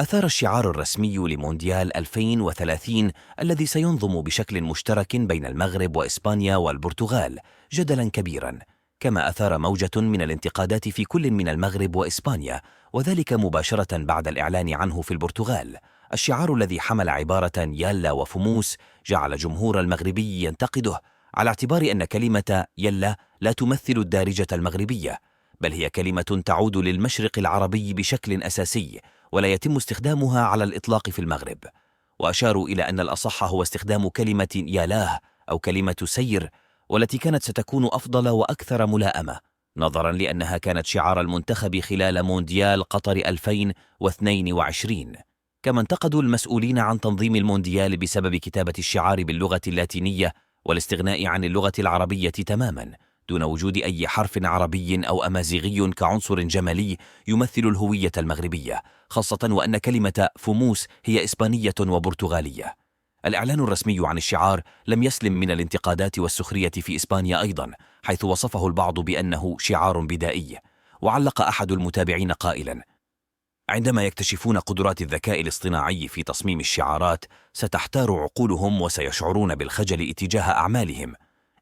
أثار الشعار الرسمي لمونديال 2030 الذي سينظم بشكل مشترك بين المغرب وإسبانيا والبرتغال جدلا كبيرا، كما أثار موجة من الانتقادات في كل من المغرب وإسبانيا، وذلك مباشرة بعد الإعلان عنه في البرتغال. الشعار الذي حمل عبارة يلا وفموس جعل جمهور المغربي ينتقده على اعتبار أن كلمة يلا لا تمثل الدارجة المغربية، بل هي كلمة تعود للمشرق العربي بشكل أساسي، ولا يتم استخدامها على الإطلاق في المغرب. وأشاروا إلى أن الأصح هو استخدام كلمة يالاه أو كلمة سير، والتي كانت ستكون أفضل وأكثر ملائمة، نظرا لأنها كانت شعار المنتخب خلال مونديال قطر 2022. كما انتقدوا المسؤولين عن تنظيم المونديال بسبب كتابة الشعار باللغة اللاتينية والاستغناء عن اللغة العربية تماما، دون وجود أي حرف عربي أو أمازيغي كعنصر جمالي يمثل الهوية المغربية، خاصة وأن كلمة فموس هي إسبانية وبرتغالية. الإعلان الرسمي عن الشعار لم يسلم من الانتقادات والسخرية في إسبانيا أيضا، حيث وصفه البعض بأنه شعار بدائي. وعلق أحد المتابعين قائلا: عندما يكتشفون قدرات الذكاء الاصطناعي في تصميم الشعارات ستحتار عقولهم وسيشعرون بالخجل اتجاه أعمالهم.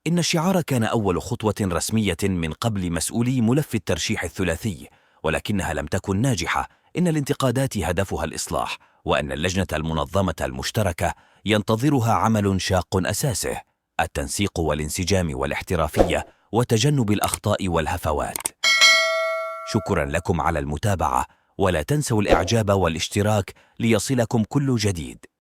إن الشعار كان أول خطوة رسمية من قبل مسؤولي ملف الترشيح الثلاثي، ولكنها لم تكن ناجحة. إن الانتقادات هدفها الإصلاح، وأن اللجنة المنظمة المشتركة ينتظرها عمل شاق أساسه التنسيق والانسجام والاحترافية وتجنب الأخطاء والهفوات. شكرا لكم على المتابعة، ولا تنسوا الإعجاب والاشتراك ليصلكم كل جديد.